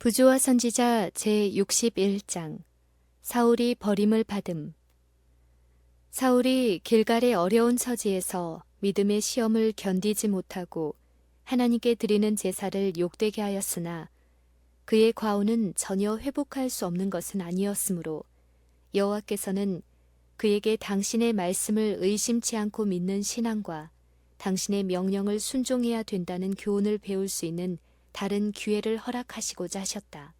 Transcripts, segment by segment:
부조와 선지자 제61장. 사울이 버림을 받음. 사울이 길갈의 어려운 처지에서 믿음의 시험을 견디지 못하고 하나님께 드리는 제사를 욕되게 하였으나 그의 과오는 전혀 회복할 수 없는 것은 아니었으므로 여호와께서는 그에게 당신의 말씀을 의심치 않고 믿는 신앙과 당신의 명령을 순종해야 된다는 교훈을 배울 수 있는 다른 기회를 허락하시고자 하셨다.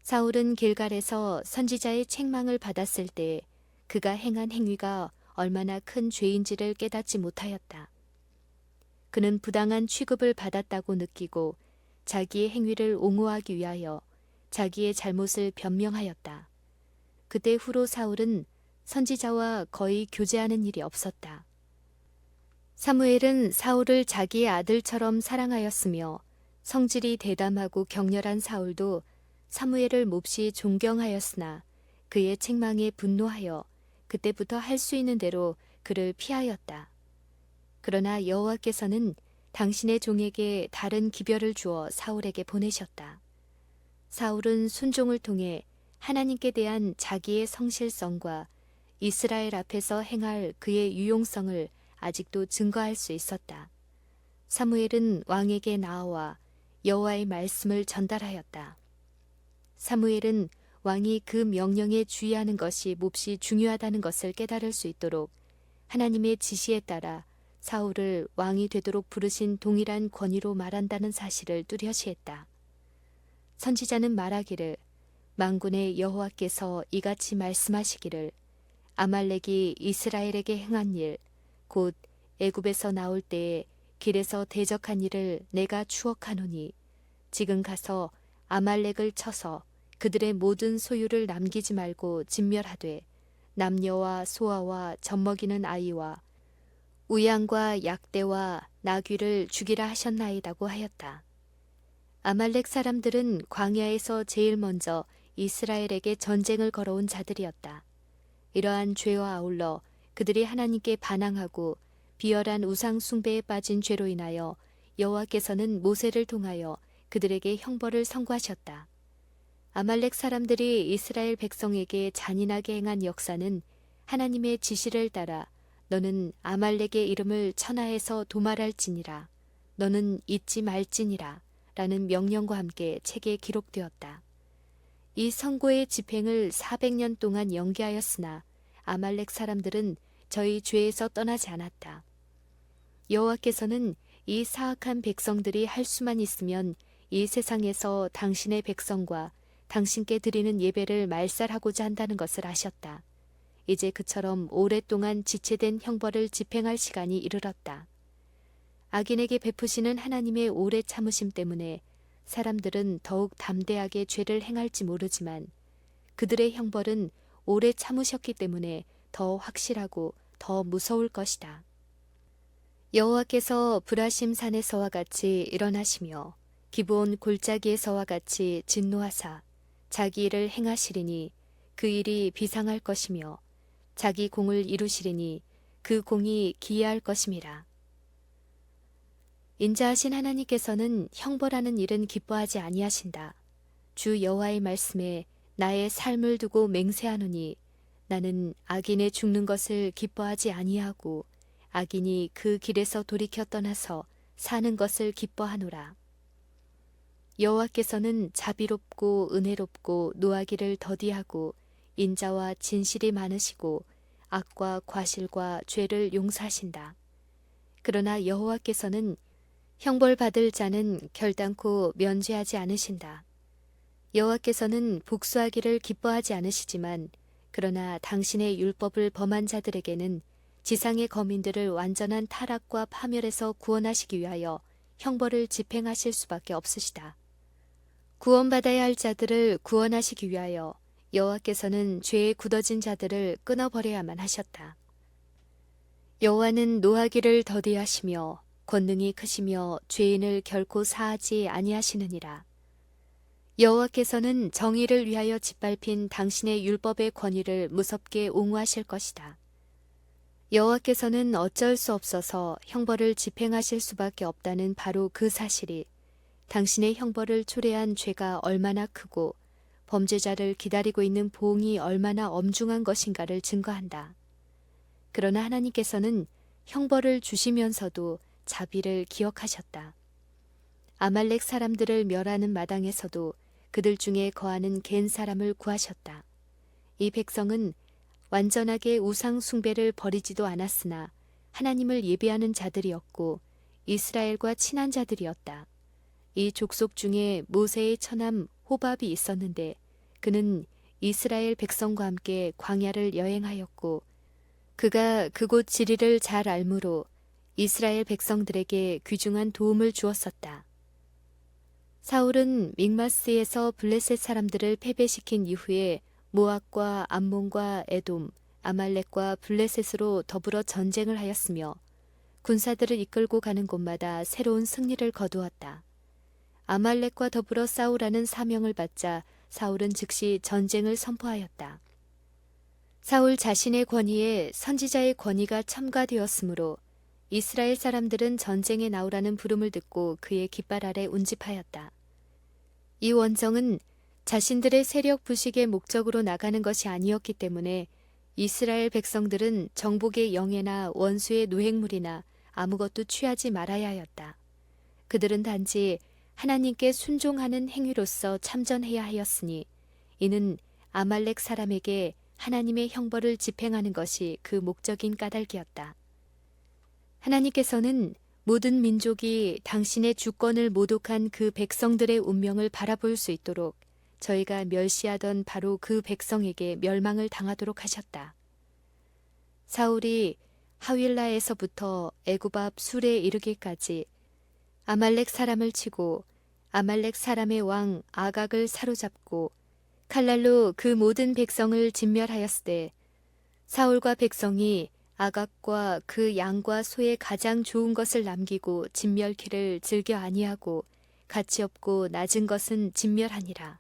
사울은 길갈에서 선지자의 책망을 받았을 때 그가 행한 행위가 얼마나 큰 죄인지를 깨닫지 못하였다. 그는 부당한 취급을 받았다고 느끼고 자기의 행위를 옹호하기 위하여 자기의 잘못을 변명하였다. 그때 후로 사울은 선지자와 거의 교제하는 일이 없었다. 사무엘은 사울을 자기의 아들처럼 사랑하였으며 성질이 대담하고 격렬한 사울도 사무엘을 몹시 존경하였으나 그의 책망에 분노하여 그때부터 할 수 있는 대로 그를 피하였다. 그러나 여호와께서는 당신의 종에게 다른 기별을 주어 사울에게 보내셨다. 사울은 순종을 통해 하나님께 대한 자기의 성실성과 이스라엘 앞에서 행할 그의 유용성을 아직도 증거할 수 있었다. 사무엘은 왕에게 나아와 여호와의 말씀을 전달하였다. 사무엘은 왕이 그 명령에 주의하는 것이 몹시 중요하다는 것을 깨달을 수 있도록 하나님의 지시에 따라 사울을 왕이 되도록 부르신 동일한 권위로 말한다는 사실을 뚜렷이했다. 선지자는 말하기를 만군의 여호와께서 이같이 말씀하시기를 아말렉이 이스라엘에게 행한 일 곧 애굽에서 나올 때에 길에서 대적한 일을 내가 추억하노니 지금 가서 아말렉을 쳐서 그들의 모든 소유를 남기지 말고 진멸하되 남녀와 소아와 젖먹이는 아이와 우양과 약대와 나귀를 죽이라 하셨나이다고 하였다. 아말렉 사람들은 광야에서 제일 먼저 이스라엘에게 전쟁을 걸어온 자들이었다. 이러한 죄와 아울러 그들이 하나님께 반항하고 비열한 우상 숭배에 빠진 죄로 인하여 여호와께서는 모세를 통하여 그들에게 형벌을 선고하셨다. 아말렉 사람들이 이스라엘 백성에게 잔인하게 행한 역사는 하나님의 지시를 따라 너는 아말렉의 이름을 천하에서 도말할지니라 너는 잊지 말지니라 라는 명령과 함께 책에 기록되었다. 이 선고의 집행을 400년 동안 연기하였으나 아말렉 사람들은 저희 죄에서 떠나지 않았다. 여호와께서는 이 사악한 백성들이 할 수만 있으면 이 세상에서 당신의 백성과 당신께 드리는 예배를 말살하고자 한다는 것을 아셨다. 이제 그처럼 오랫동안 지체된 형벌을 집행할 시간이 이르렀다. 악인에게 베푸시는 하나님의 오래 참으심 때문에 사람들은 더욱 담대하게 죄를 행할지 모르지만 그들의 형벌은 오래 참으셨기 때문에 더 확실하고 더 무서울 것이다. 여호와께서 브라심 산에서와 같이 일어나시며 기브온 골짜기에서와 같이 진노하사 자기 일을 행하시리니 그 일이 비상할 것이며 자기 공을 이루시리니 그 공이 기이할 것임이라. 인자하신 하나님께서는 형벌하는 일은 기뻐하지 아니하신다. 주 여호와의 말씀에 나의 삶을 두고 맹세하노니 나는 악인의 죽는 것을 기뻐하지 아니하고 악인이 그 길에서 돌이켜 떠나서 사는 것을 기뻐하노라. 여호와께서는 자비롭고 은혜롭고 노하기를 더디하고 인자와 진실이 많으시고 악과 과실과 죄를 용서하신다. 그러나 여호와께서는 형벌받을 자는 결단코 면죄하지 않으신다. 여호와께서는 복수하기를 기뻐하지 않으시지만 그러나 당신의 율법을 범한 자들에게는 지상의 거민들을 완전한 타락과 파멸에서 구원하시기 위하여 형벌을 집행하실 수밖에 없으시다. 구원받아야 할 자들을 구원하시기 위하여 여호와께서는 죄에 굳어진 자들을 끊어버려야만 하셨다. 여호와는 노하기를 더디하시며 권능이 크시며 죄인을 결코 사하지 아니하시느니라. 여호와께서는 정의를 위하여 짓밟힌 당신의 율법의 권위를 무섭게 옹호하실 것이다. 여호와께서는 어쩔 수 없어서 형벌을 집행하실 수밖에 없다는 바로 그 사실이 당신의 형벌을 초래한 죄가 얼마나 크고 범죄자를 기다리고 있는 보응이 얼마나 엄중한 것인가를 증거한다. 그러나 하나님께서는 형벌을 주시면서도 자비를 기억하셨다. 아말렉 사람들을 멸하는 마당에서도 그들 중에 거하는 겐 사람을 구하셨다. 이 백성은 완전하게 우상 숭배를 버리지도 않았으나 하나님을 예배하는 자들이었고 이스라엘과 친한 자들이었다. 이 족속 중에 모세의 처남 호밥이 있었는데 그는 이스라엘 백성과 함께 광야를 여행하였고 그가 그곳 지리를 잘 알므로 이스라엘 백성들에게 귀중한 도움을 주었었다. 사울은 믹마스에서 블레셋 사람들을 패배시킨 이후에 모압과 암몬과 에돔, 아말렉과 블레셋으로 더불어 전쟁을 하였으며 군사들을 이끌고 가는 곳마다 새로운 승리를 거두었다. 아말렉과 더불어 싸우라는 사명을 받자 사울은 즉시 전쟁을 선포하였다. 사울 자신의 권위에 선지자의 권위가 첨가되었으므로 이스라엘 사람들은 전쟁에 나오라는 부름을 듣고 그의 깃발 아래 운집하였다. 이 원정은 자신들의 세력 부식의 목적으로 나가는 것이 아니었기 때문에 이스라엘 백성들은 정복의 영예나 원수의 노획물이나 아무것도 취하지 말아야 하였다. 그들은 단지 하나님께 순종하는 행위로서 참전해야 하였으니 이는 아말렉 사람에게 하나님의 형벌을 집행하는 것이 그 목적인 까닭이었다. 하나님께서는 모든 민족이 당신의 주권을 모독한 그 백성들의 운명을 바라볼 수 있도록 저희가 멸시하던 바로 그 백성에게 멸망을 당하도록 하셨다. 사울이 하윌라에서부터 애굽 앞 술에 이르기까지 아말렉 사람을 치고 아말렉 사람의 왕 아각을 사로잡고 칼날로 그 모든 백성을 진멸하였을 때 사울과 백성이 아각과 그 양과 소의 가장 좋은 것을 남기고 진멸키를 즐겨 아니하고 가치 없고 낮은 것은 진멸하니라.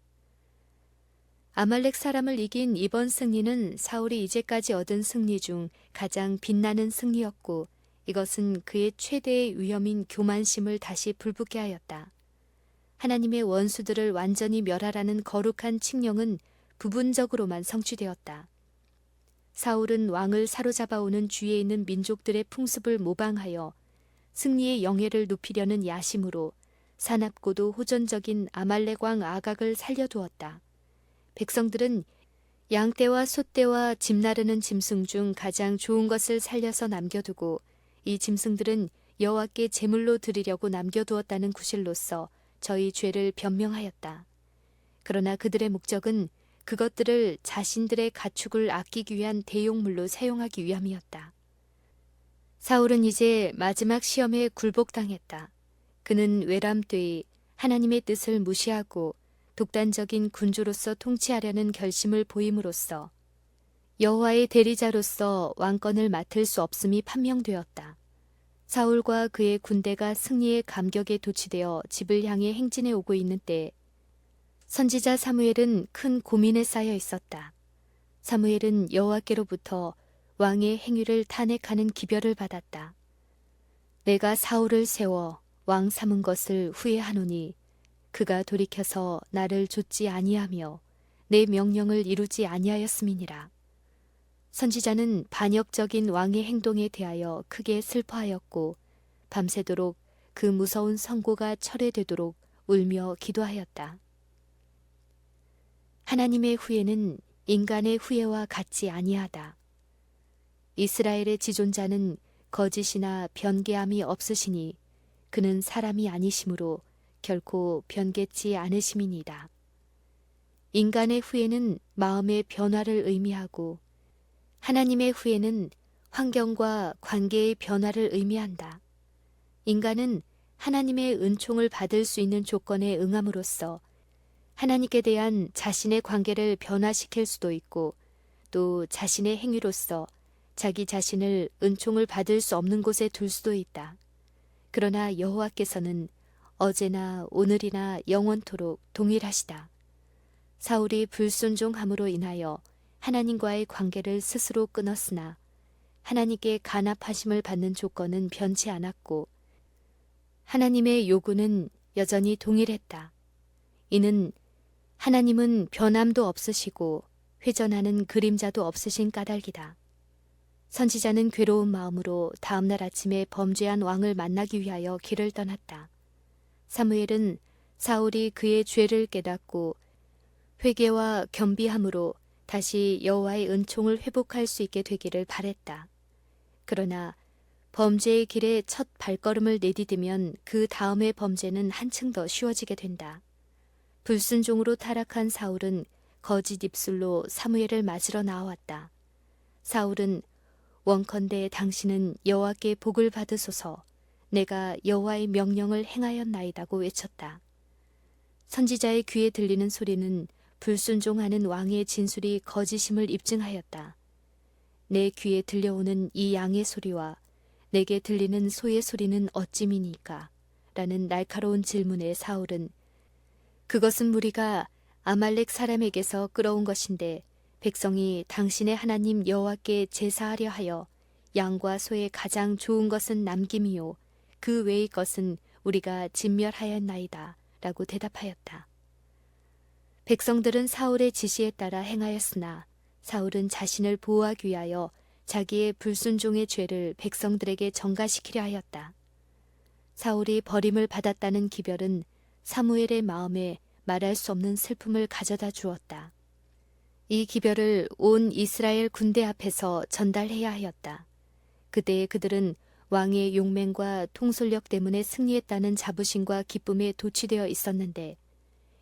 아말렉 사람을 이긴 이번 승리는 사울이 이제까지 얻은 승리 중 가장 빛나는 승리였고 이것은 그의 최대의 위험인 교만심을 다시 불붙게 하였다. 하나님의 원수들을 완전히 멸하라는 거룩한 칙령은 부분적으로만 성취되었다. 사울은 왕을 사로잡아오는 주위에 있는 민족들의 풍습을 모방하여 승리의 영예를 높이려는 야심으로 사납고도 호전적인 아말렉 왕 아각을 살려두었다. 백성들은 양떼와 소떼와 짐 나르는 짐승 중 가장 좋은 것을 살려서 남겨두고 이 짐승들은 여호와께 제물로 드리려고 남겨두었다는 구실로서 저희 죄를 변명하였다. 그러나 그들의 목적은 그것들을 자신들의 가축을 아끼기 위한 대용물로 사용하기 위함이었다. 사울은 이제 마지막 시험에 굴복당했다. 그는 외람되이 하나님의 뜻을 무시하고 독단적인 군주로서 통치하려는 결심을 보임으로써 여호와의 대리자로서 왕권을 맡을 수 없음이 판명되었다. 사울과 그의 군대가 승리의 감격에 도취되어 집을 향해 행진해 오고 있는 때에 선지자 사무엘은 큰 고민에 쌓여 있었다. 사무엘은 여호와께로부터 왕의 행위를 탄핵하는 기별을 받았다. 내가 사울을 세워 왕 삼은 것을 후회하노니 그가 돌이켜서 나를 좇지 아니하며 내 명령을 이루지 아니하였음이니라. 선지자는 반역적인 왕의 행동에 대하여 크게 슬퍼하였고 밤새도록 그 무서운 선고가 철회되도록 울며 기도하였다. 하나님의 후회는 인간의 후회와 같지 아니하다. 이스라엘의 지존자는 거짓이나 변개함이 없으시니 그는 사람이 아니시므로 결코 변개치 않으심이니이다. 인간의 후회는 마음의 변화를 의미하고 하나님의 후회는 환경과 관계의 변화를 의미한다. 인간은 하나님의 은총을 받을 수 있는 조건에 응함으로써 하나님께 대한 자신의 관계를 변화시킬 수도 있고 또 자신의 행위로서 자기 자신을 은총을 받을 수 없는 곳에 둘 수도 있다. 그러나 여호와께서는 어제나 오늘이나 영원토록 동일하시다. 사울이 불순종함으로 인하여 하나님과의 관계를 스스로 끊었으나 하나님께 간합하심을 받는 조건은 변치 않았고 하나님의 요구는 여전히 동일했다. 이는 하나님은 변함도 없으시고 회전하는 그림자도 없으신 까닭이다. 선지자는 괴로운 마음으로 다음날 아침에 범죄한 왕을 만나기 위하여 길을 떠났다. 사무엘은 사울이 그의 죄를 깨닫고 회개와 겸비함으로 다시 여호와의 은총을 회복할 수 있게 되기를 바랬다. 그러나 범죄의 길에 첫 발걸음을 내디디면 그 다음의 범죄는 한층 더 쉬워지게 된다. 불순종으로 타락한 사울은 거짓 입술로 사무엘을 맞으러 나왔다. 사울은 원컨대 당신은 여호와께 복을 받으소서, 내가 여호와의 명령을 행하였나이다고 외쳤다. 선지자의 귀에 들리는 소리는 불순종하는 왕의 진술이 거짓임을 입증하였다. 내 귀에 들려오는 이 양의 소리와 내게 들리는 소의 소리는 어찌미니까? 라는 날카로운 질문에 사울은 그것은 무리가 아말렉 사람에게서 끌어온 것인데 백성이 당신의 하나님 여호와께 제사하려 하여 양과 소의 가장 좋은 것은 남김이요 그 외의 것은 우리가 진멸하였나이다 라고 대답하였다. 백성들은 사울의 지시에 따라 행하였으나 사울은 자신을 보호하기 위하여 자기의 불순종의 죄를 백성들에게 전가시키려 하였다. 사울이 버림을 받았다는 기별은 사무엘의 마음에 말할 수 없는 슬픔을 가져다 주었다. 이 기별을 온 이스라엘 군대 앞에서 전달해야 하였다. 그때 그들은 왕의 용맹과 통솔력 때문에 승리했다는 자부심과 기쁨에 도취되어 있었는데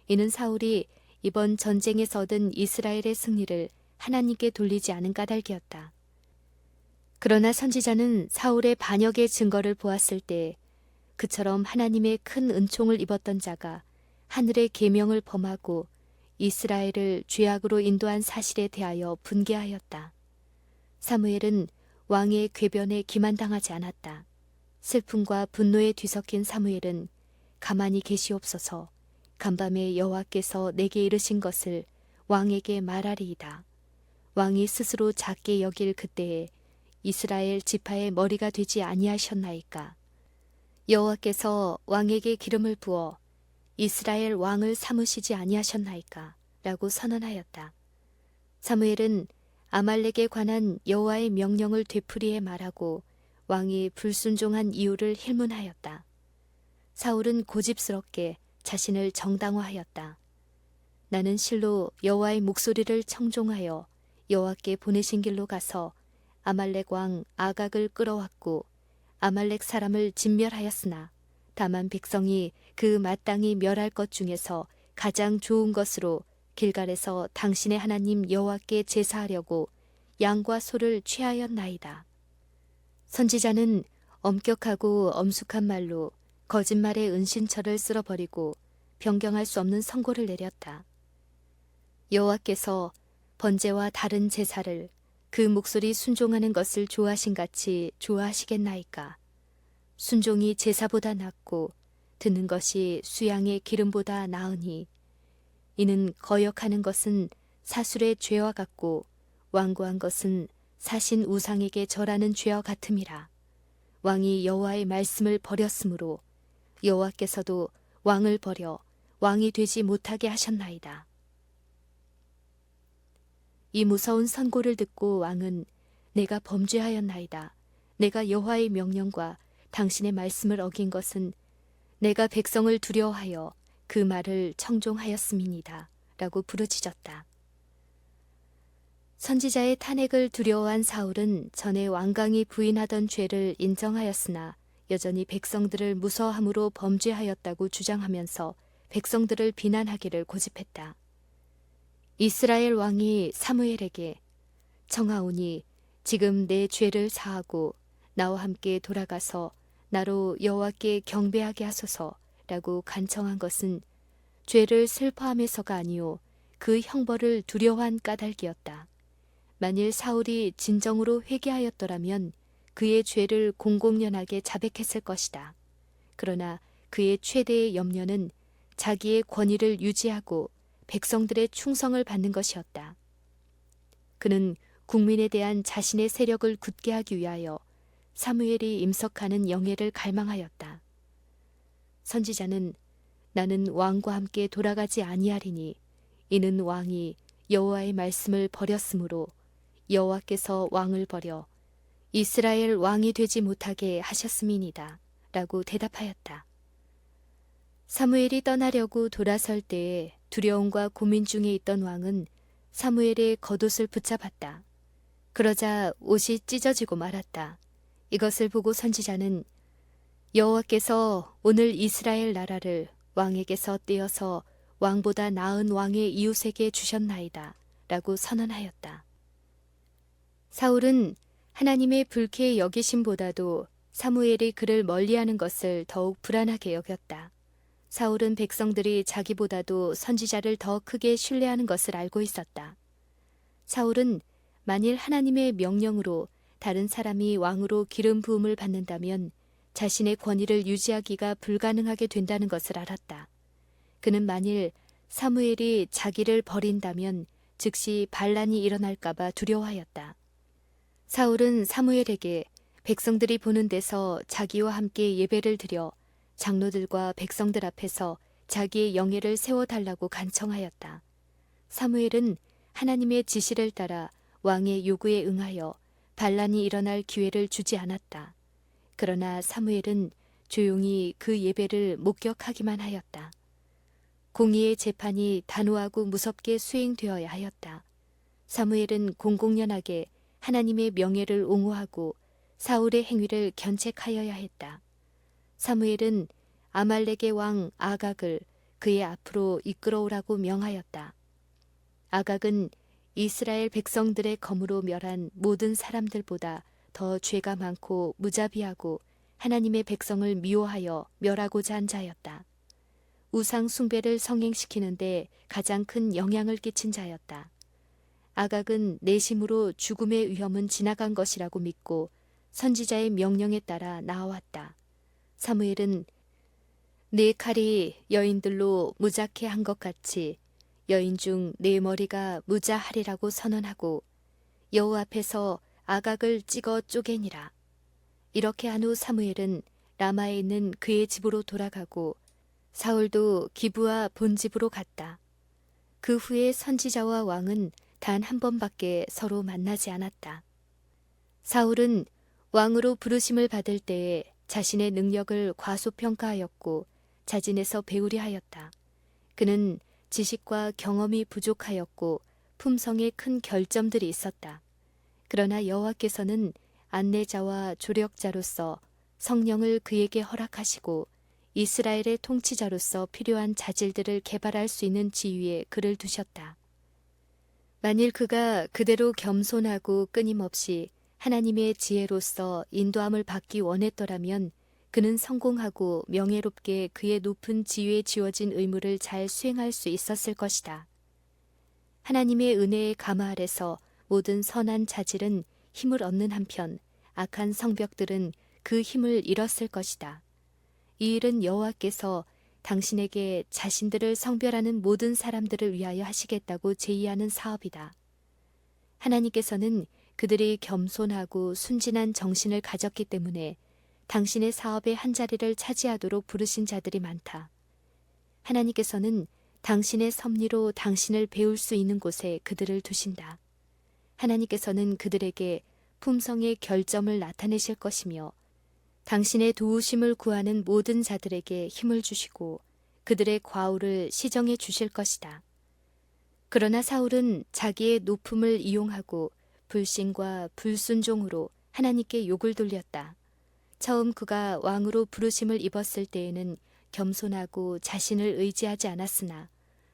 이는 사울이 이번 전쟁에서 얻은 이스라엘의 승리를 하나님께 돌리지 않은 까닭이었다. 그러나 선지자는 사울의 반역의 증거를 보았을 때 그처럼 하나님의 큰 은총을 입었던 자가 하늘의 계명을 범하고 이스라엘을 죄악으로 인도한 사실에 대하여 분개하였다. 사무엘은 왕의 궤변에 기만당하지 않았다. 슬픔과 분노에 뒤섞인 사무엘은 가만히 계시옵소서, 간밤에 여호와께서 내게 이르신 것을 왕에게 말하리이다. 왕이 스스로 작게 여길 그때에 이스라엘 지파의 머리가 되지 아니하셨나이까? 여호와께서 왕에게 기름을 부어 이스라엘 왕을 삼으시지 아니하셨나이까? 라고 선언하였다. 사무엘은 아말렉에 관한 여호와의 명령을 되풀이해 말하고 왕이 불순종한 이유를 힐문하였다. 사울은 고집스럽게 자신을 정당화하였다. 나는 실로 여호와의 목소리를 청종하여 여호와께 보내신 길로 가서 아말렉 왕 아각을 끌어왔고 아말렉 사람을 진멸하였으나 다만 백성이 그 마땅히 멸할 것 중에서 가장 좋은 것으로 길갈에서 당신의 하나님 여호와께 제사하려고 양과 소를 취하였나이다. 선지자는 엄격하고 엄숙한 말로 거짓말의 은신처를 쓸어버리고 변경할 수 없는 선고를 내렸다. 여호와께서 번제와 다른 제사를 그 목소리 순종하는 것을 좋아하신 같이 좋아하시겠나이까? 순종이 제사보다 낫고 듣는 것이 수양의 기름보다 나으니 이는 거역하는 것은 사술의 죄와 같고 완고한 것은 사신 우상에게 절하는 죄와 같음이라. 왕이 여호와의 말씀을 버렸으므로 여호와께서도 왕을 버려 왕이 되지 못하게 하셨나이다. 이 무서운 선고를 듣고 왕은 내가 범죄하였나이다. 내가 여호와의 명령과 당신의 말씀을 어긴 것은 내가 백성을 두려워하여 그 말을 청종하였음이니이다. 라고 부르짖었다. 선지자의 탄핵을 두려워한 사울은 전에 왕강이 부인하던 죄를 인정하였으나 여전히 백성들을 무서워함으로 범죄하였다고 주장하면서 백성들을 비난하기를 고집했다. 이스라엘 왕이 사무엘에게 청하오니 지금 내 죄를 사하고 나와 함께 돌아가서 나로 여호와께 경배하게 하소서라고 간청한 것은 죄를 슬퍼함에서가 아니요 그 형벌을 두려워한 까닭이었다. 만일 사울이 진정으로 회개하였더라면 그의 죄를 공공연하게 자백했을 것이다. 그러나 그의 최대의 염려는 자기의 권위를 유지하고 백성들의 충성을 받는 것이었다. 그는 국민에 대한 자신의 세력을 굳게 하기 위하여 사무엘이 임석하는 영예를 갈망하였다. 선지자는 나는 왕과 함께 돌아가지 아니하리니 이는 왕이 여호와의 말씀을 버렸으므로 여호와께서 왕을 버려 이스라엘 왕이 되지 못하게 하셨음이니이다. 라고 대답하였다. 사무엘이 떠나려고 돌아설 때에 두려움과 고민 중에 있던 왕은 사무엘의 겉옷을 붙잡았다. 그러자 옷이 찢어지고 말았다. 이것을 보고 선지자는 여호와께서 오늘 이스라엘 나라를 왕에게서 떼어서 왕보다 나은 왕의 이웃에게 주셨나이다. 라고 선언하였다. 사울은 하나님의 불쾌히 여기심보다도 사무엘이 그를 멀리하는 것을 더욱 불안하게 여겼다. 사울은 백성들이 자기보다도 선지자를 더 크게 신뢰하는 것을 알고 있었다. 사울은 만일 하나님의 명령으로 다른 사람이 왕으로 기름 부음을 받는다면 자신의 권위를 유지하기가 불가능하게 된다는 것을 알았다. 그는 만일 사무엘이 자기를 버린다면 즉시 반란이 일어날까봐 두려워하였다. 사울은 사무엘에게 백성들이 보는 데서 자기와 함께 예배를 드려 장로들과 백성들 앞에서 자기의 영예를 세워달라고 간청하였다. 사무엘은 하나님의 지시를 따라 왕의 요구에 응하여 반란이 일어날 기회를 주지 않았다. 그러나 사무엘은 조용히 그 예배를 목격하기만 하였다. 공의의 재판이 단호하고 무섭게 수행되어야 하였다. 사무엘은 공공연하게 하나님의 명예를 옹호하고 사울의 행위를 견책하여야 했다. 사무엘은 아말렉의 왕 아각을 그의 앞으로 이끌어오라고 명하였다. 아각은 이스라엘 백성들의 검으로 멸한 모든 사람들보다 더 죄가 많고 무자비하고 하나님의 백성을 미워하여 멸하고자 한 자였다. 우상 숭배를 성행시키는데 가장 큰 영향을 끼친 자였다. 아각은 내심으로 죽음의 위험은 지나간 것이라고 믿고 선지자의 명령에 따라 나아왔다. 사무엘은 네 칼이 여인들로 무자케 한 것 같이 여인 중 네 머리가 무자하리라고 선언하고 여호와 앞에서 아각을 찍어 쪼개니라. 이렇게 한 후 사무엘은 라마에 있는 그의 집으로 돌아가고 사울도 기브와 본집으로 갔다. 그 후에 선지자와 왕은 단 한 번밖에 서로 만나지 않았다. 사울은 왕으로 부르심을 받을 때에 자신의 능력을 과소평가하였고 자진해서 배우려 하였다. 그는 지식과 경험이 부족하였고 품성에 큰 결점들이 있었다. 그러나 여호와께서는 안내자와 조력자로서 성령을 그에게 허락하시고 이스라엘의 통치자로서 필요한 자질들을 개발할 수 있는 지위에 그를 두셨다. 만일 그가 그대로 겸손하고 끊임없이 하나님의 지혜로서 인도함을 받기 원했더라면 그는 성공하고 명예롭게 그의 높은 지위에 지어진 의무를 잘 수행할 수 있었을 것이다. 하나님의 은혜의 가마 아래서 모든 선한 자질은 힘을 얻는 한편 악한 성벽들은 그 힘을 잃었을 것이다. 이 일은 여호와께서 당신에게 자신들을 성별하는 모든 사람들을 위하여 하시겠다고 제의하는 사업이다. 하나님께서는 그들이 겸손하고 순진한 정신을 가졌기 때문에 당신의 사업의 한자리를 차지하도록 부르신 자들이 많다. 하나님께서는 당신의 섭리로 당신을 배울 수 있는 곳에 그들을 두신다. 하나님께서는 그들에게 품성의 결점을 나타내실 것이며 당신의 도우심을 구하는 모든 자들에게 힘을 주시고 그들의 과오를 시정해 주실 것이다. 그러나 사울은 자기의 높음을 이용하고 불신과 불순종으로 하나님께 욕을 돌렸다. 처음 그가 왕으로 부르심을 입었을 때에는 겸손하고 자신을 의지하지 않았으나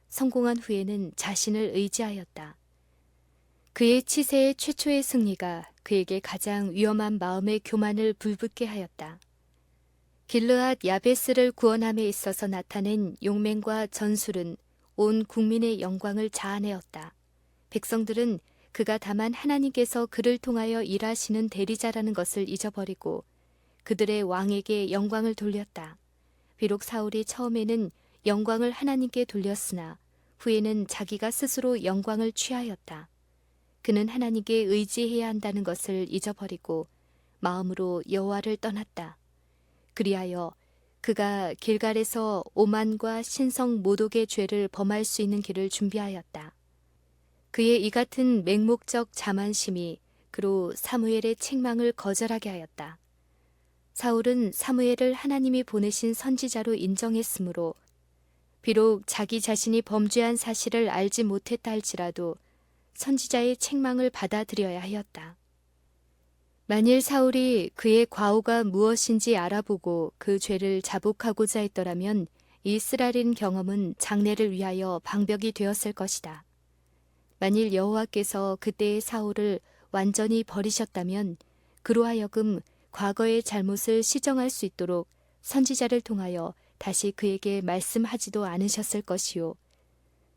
성공한 후에는 자신을 의지하였다. 그의 치세의 최초의 승리가 그에게 가장 위험한 마음의 교만을 불붙게 하였다. 길르앗 야베스를 구원함에 있어서 나타낸 용맹과 전술은 온 국민의 영광을 자아내었다. 백성들은 그가 다만 하나님께서 그를 통하여 일하시는 대리자라는 것을 잊어버리고 그들의 왕에게 영광을 돌렸다. 비록 사울이 처음에는 영광을 하나님께 돌렸으나 후에는 자기가 스스로 영광을 취하였다. 그는 하나님께 의지해야 한다는 것을 잊어버리고 마음으로 여호와를 떠났다. 그리하여 그가 길갈에서 오만과 신성 모독의 죄를 범할 수 있는 길을 준비하였다. 그의 이 같은 맹목적 자만심이 그로 사무엘의 책망을 거절하게 하였다. 사울은 사무엘을 하나님이 보내신 선지자로 인정했으므로 비록 자기 자신이 범죄한 사실을 알지 못했다 할지라도 선지자의 책망을 받아들여야 하였다. 만일 사울이 그의 과오가 무엇인지 알아보고 그 죄를 자복하고자 했더라면 이 쓰라린 경험은 장래를 위하여 방벽이 되었을 것이다. 만일 여호와께서 그때의 사울을 완전히 버리셨다면 그로 하여금 과거의 잘못을 시정할 수 있도록 선지자를 통하여 다시 그에게 말씀하지도 않으셨을 것이요.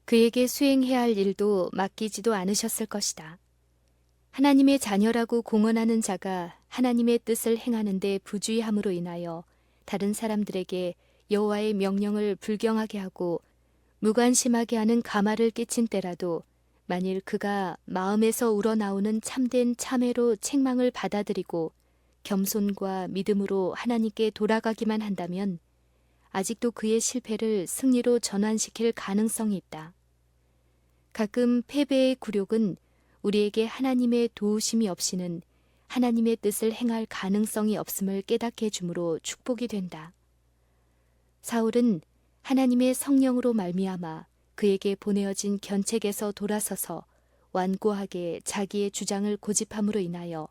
그에게 수행해야 할 일도 맡기지도 않으셨을 것이다. 하나님의 자녀라고 공언하는 자가 하나님의 뜻을 행하는 데 부주의함으로 인하여 다른 사람들에게 여호와의 명령을 불경하게 하고 무관심하게 하는 가마를 끼친 때라도 만일 그가 마음에서 우러나오는 참된 참회로 책망을 받아들이고 겸손과 믿음으로 하나님께 돌아가기만 한다면 아직도 그의 실패를 승리로 전환시킬 가능성이 있다. 가끔 패배의 굴욕은 우리에게 하나님의 도우심이 없이는 하나님의 뜻을 행할 가능성이 없음을 깨닫게 해주므로 축복이 된다. 사울은 하나님의 성령으로 말미암아 그에게 보내어진 견책에서 돌아서서 완고하게 자기의 주장을 고집함으로 인하여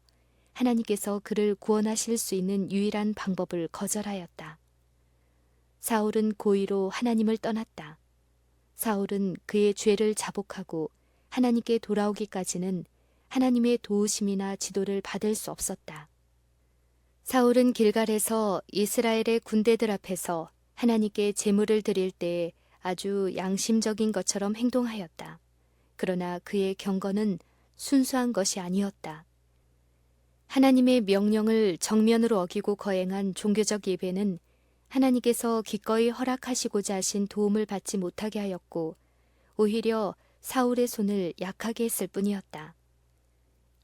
하나님께서 그를 구원하실 수 있는 유일한 방법을 거절하였다. 사울은 고의로 하나님을 떠났다. 사울은 그의 죄를 자복하고 하나님께 돌아오기까지는 하나님의 도우심이나 지도를 받을 수 없었다. 사울은 길갈에서 이스라엘의 군대들 앞에서 하나님께 제물을 드릴 때에 아주 양심적인 것처럼 행동하였다. 그러나 그의 경건은 순수한 것이 아니었다. 하나님의 명령을 정면으로 어기고 거행한 종교적 예배는 하나님께서 기꺼이 허락하시고자 하신 도움을 받지 못하게 하였고 오히려 사울의 손을 약하게 했을 뿐이었다.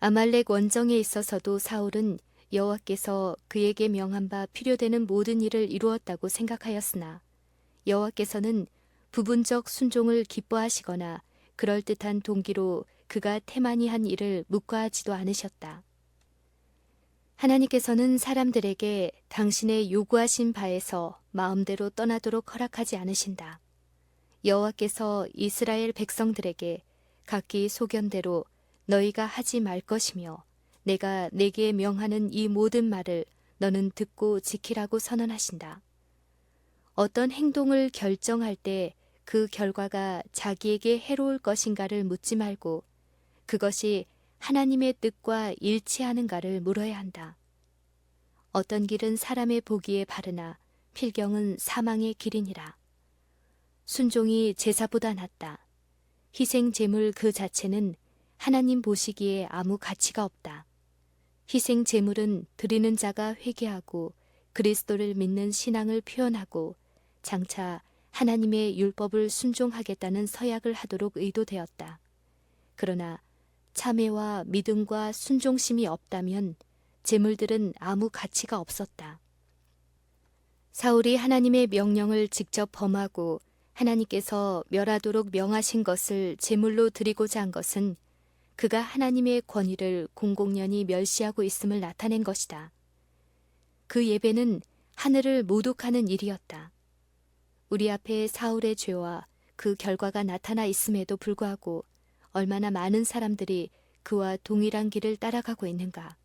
아말렉 원정에 있어서도 사울은 여호와께서 그에게 명한 바 필요되는 모든 일을 이루었다고 생각하였으나 여호와께서는 부분적 순종을 기뻐하시거나 그럴듯한 동기로 그가 태만히 한 일을 묵과하지도 않으셨다. 하나님께서는 사람들에게 당신의 요구하신 바에서 마음대로 떠나도록 허락하지 않으신다. 여호와께서 이스라엘 백성들에게 각기 소견대로 너희가 하지 말 것이며 내가 내게 명하는 이 모든 말을 너는 듣고 지키라고 선언하신다. 어떤 행동을 결정할 때 그 결과가 자기에게 해로울 것인가를 묻지 말고 그것이 하나님의 뜻과 일치하는가를 물어야 한다. 어떤 길은 사람의 보기에 바르나 필경은 사망의 길이니라. 순종이 제사보다 낫다. 희생 제물 그 자체는 하나님 보시기에 아무 가치가 없다. 희생 제물은 드리는 자가 회개하고 그리스도를 믿는 신앙을 표현하고 장차 하나님의 율법을 순종하겠다는 서약을 하도록 의도되었다. 그러나 참회와 믿음과 순종심이 없다면 제물들은 아무 가치가 없었다. 사울이 하나님의 명령을 직접 범하고 하나님께서 멸하도록 명하신 것을 제물로 드리고자 한 것은 그가 하나님의 권위를 공공연히 멸시하고 있음을 나타낸 것이다. 그 예배는 하늘을 모독하는 일이었다. 우리 앞에 사울의 죄와 그 결과가 나타나 있음에도 불구하고 얼마나 많은 사람들이 그와 동일한 길을 따라가고 있는가.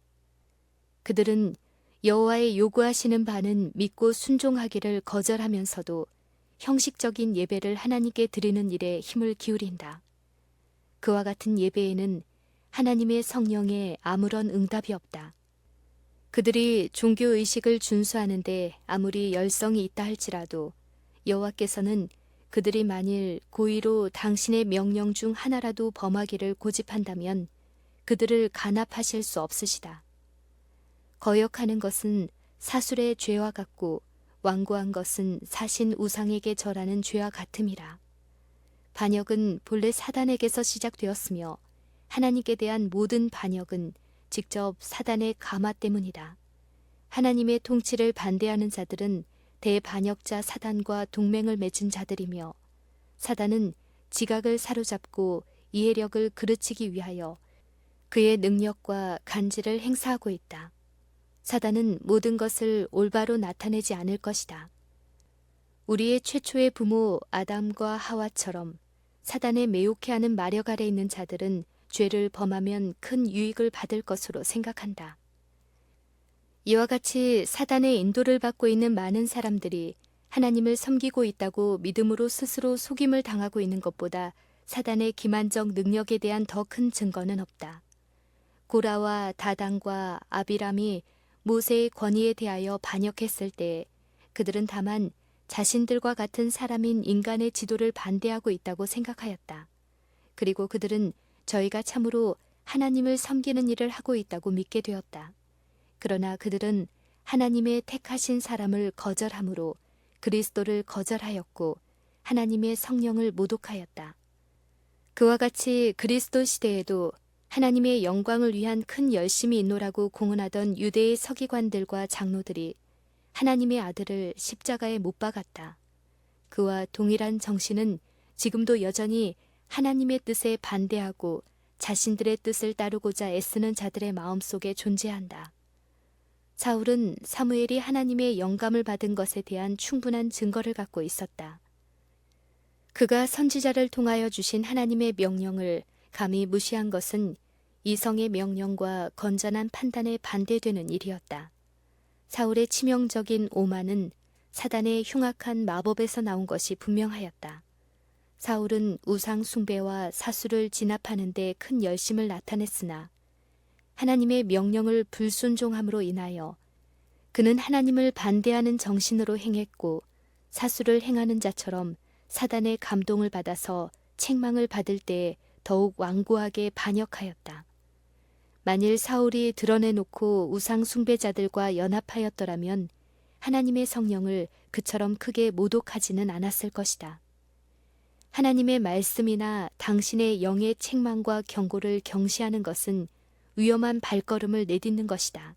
그들은 여호와의 요구하시는 바는 믿고 순종하기를 거절하면서도 형식적인 예배를 하나님께 드리는 일에 힘을 기울인다. 그와 같은 예배에는 하나님의 성령에 아무런 응답이 없다. 그들이 종교의식을 준수하는데 아무리 열성이 있다 할지라도 여호와께서는 그들이 만일 고의로 당신의 명령 중 하나라도 범하기를 고집한다면 그들을 간합하실 수 없으시다. 거역하는 것은 사술의 죄와 같고 완고한 것은 사신 우상에게 절하는 죄와 같음이라. 반역은 본래 사단에게서 시작되었으며 하나님께 대한 모든 반역은 직접 사단의 가마 때문이다. 하나님의 통치를 반대하는 자들은 대반역자 사단과 동맹을 맺은 자들이며 사단은 지각을 사로잡고 이해력을 그르치기 위하여 그의 능력과 간지를 행사하고 있다. 사단은 모든 것을 올바로 나타내지 않을 것이다. 우리의 최초의 부모 아담과 하와처럼 사단에 매혹해하는 마력 아래 있는 자들은 죄를 범하면 큰 유익을 받을 것으로 생각한다. 이와 같이 사단의 인도를 받고 있는 많은 사람들이 하나님을 섬기고 있다고 믿음으로 스스로 속임을 당하고 있는 것보다 사단의 기만적 능력에 대한 더 큰 증거는 없다. 고라와 다단과 아비람이 모세의 권위에 대하여 반역했을 때 그들은 다만 자신들과 같은 사람인 인간의 지도를 반대하고 있다고 생각하였다. 그리고 그들은 저희가 참으로 하나님을 섬기는 일을 하고 있다고 믿게 되었다. 그러나 그들은 하나님의 택하신 사람을 거절함으로 그리스도를 거절하였고 하나님의 성령을 모독하였다. 그와 같이 그리스도 시대에도 하나님의 영광을 위한 큰 열심이 있노라고 공언하던 유대의 서기관들과 장로들이 하나님의 아들을 십자가에 못 박았다. 그와 동일한 정신은 지금도 여전히 하나님의 뜻에 반대하고 자신들의 뜻을 따르고자 애쓰는 자들의 마음속에 존재한다. 사울은 사무엘이 하나님의 영감을 받은 것에 대한 충분한 증거를 갖고 있었다. 그가 선지자를 통하여 주신 하나님의 명령을 감히 무시한 것은 이성의 명령과 건전한 판단에 반대되는 일이었다. 사울의 치명적인 오만은 사단의 흉악한 마법에서 나온 것이 분명하였다. 사울은 우상 숭배와 사수를 진압하는 데 큰 열심을 나타냈으나 하나님의 명령을 불순종함으로 인하여 그는 하나님을 반대하는 정신으로 행했고 사수를 행하는 자처럼 사단의 감동을 받아서 책망을 받을 때 더욱 완고하게 반역하였다. 만일 사울이 드러내놓고 우상 숭배자들과 연합하였더라면 하나님의 성령을 그처럼 크게 모독하지는 않았을 것이다. 하나님의 말씀이나 당신의 영의 책망과 경고를 경시하는 것은 위험한 발걸음을 내딛는 것이다.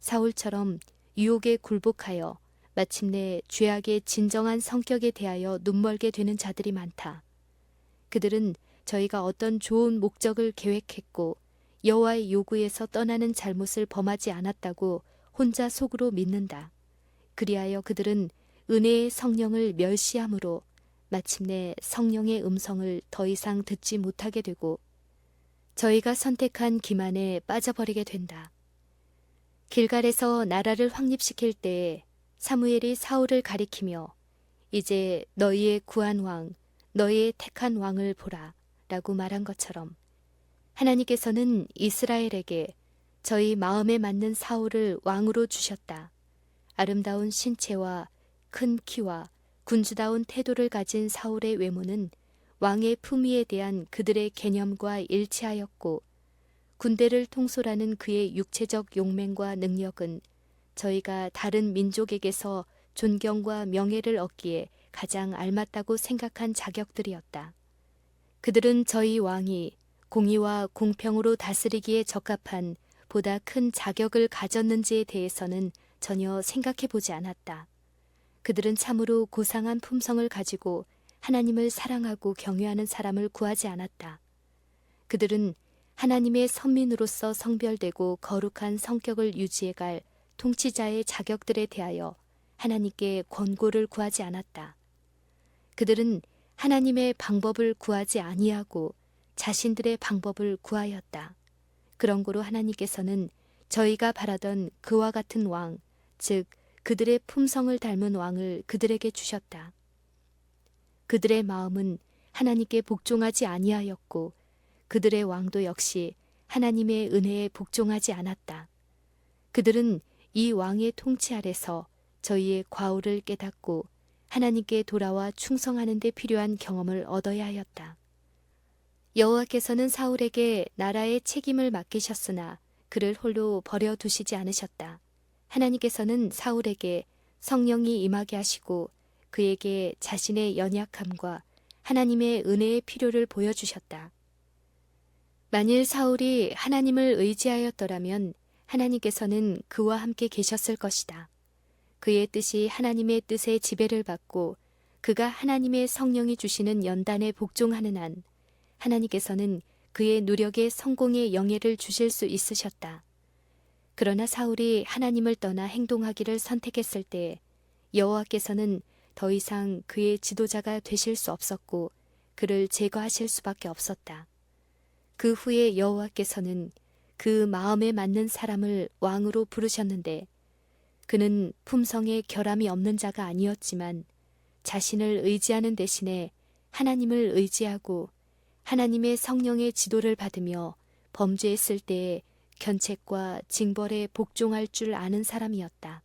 사울처럼 유혹에 굴복하여 마침내 죄악의 진정한 성격에 대하여 눈멀게 되는 자들이 많다. 그들은 저희가 어떤 좋은 목적을 계획했고 여호와의 요구에서 떠나는 잘못을 범하지 않았다고 혼자 속으로 믿는다. 그리하여 그들은 은혜의 성령을 멸시함으로 마침내 성령의 음성을 더 이상 듣지 못하게 되고 저희가 선택한 기만에 빠져버리게 된다. 길갈에서 나라를 확립시킬 때에 사무엘이 사울을 가리키며 이제 너희의 구한 왕, 너희의 택한 왕을 보라 라고 말한 것처럼 하나님께서는 이스라엘에게 저희 마음에 맞는 사울을 왕으로 주셨다. 아름다운 신체와 큰 키와 군주다운 태도를 가진 사울의 외모는 왕의 품위에 대한 그들의 개념과 일치하였고 군대를 통솔하는 그의 육체적 용맹과 능력은 저희가 다른 민족에게서 존경과 명예를 얻기에 가장 알맞다고 생각한 자격들이었다. 그들은 저희 왕이 공의와 공평으로 다스리기에 적합한 보다 큰 자격을 가졌는지에 대해서는 전혀 생각해 보지 않았다. 그들은 참으로 고상한 품성을 가지고 하나님을 사랑하고 경외하는 사람을 구하지 않았다. 그들은 하나님의 선민으로서 성별되고 거룩한 성격을 유지해갈 통치자의 자격들에 대하여 하나님께 권고를 구하지 않았다. 그들은 하나님의 방법을 구하지 아니하고 자신들의 방법을 구하였다. 그런 고로 하나님께서는 저희가 바라던 그와 같은 왕, 즉 그들의 품성을 닮은 왕을 그들에게 주셨다. 그들의 마음은 하나님께 복종하지 아니하였고 그들의 왕도 역시 하나님의 은혜에 복종하지 않았다. 그들은 이 왕의 통치 아래서 저희의 과오를 깨닫고 하나님께 돌아와 충성하는 데 필요한 경험을 얻어야 하였다. 여호와께서는 사울에게 나라의 책임을 맡기셨으나 그를 홀로 버려두시지 않으셨다. 하나님께서는 사울에게 성령이 임하게 하시고 그에게 자신의 연약함과 하나님의 은혜의 필요를 보여주셨다. 만일 사울이 하나님을 의지하였더라면 하나님께서는 그와 함께 계셨을 것이다. 그의 뜻이 하나님의 뜻의 지배를 받고 그가 하나님의 성령이 주시는 연단에 복종하는 한 하나님께서는 그의 노력에 성공의 영예를 주실 수 있으셨다. 그러나 사울이 하나님을 떠나 행동하기를 선택했을 때 여호와께서는 더 이상 그의 지도자가 되실 수 없었고 그를 제거하실 수밖에 없었다. 그 후에 여호와께서는 그 마음에 맞는 사람을 왕으로 부르셨는데 그는 품성에 결함이 없는 자가 아니었지만 자신을 의지하는 대신에 하나님을 의지하고 하나님의 성령의 지도를 받으며 범죄했을 때에 견책과 징벌에 복종할 줄 아는 사람이었다.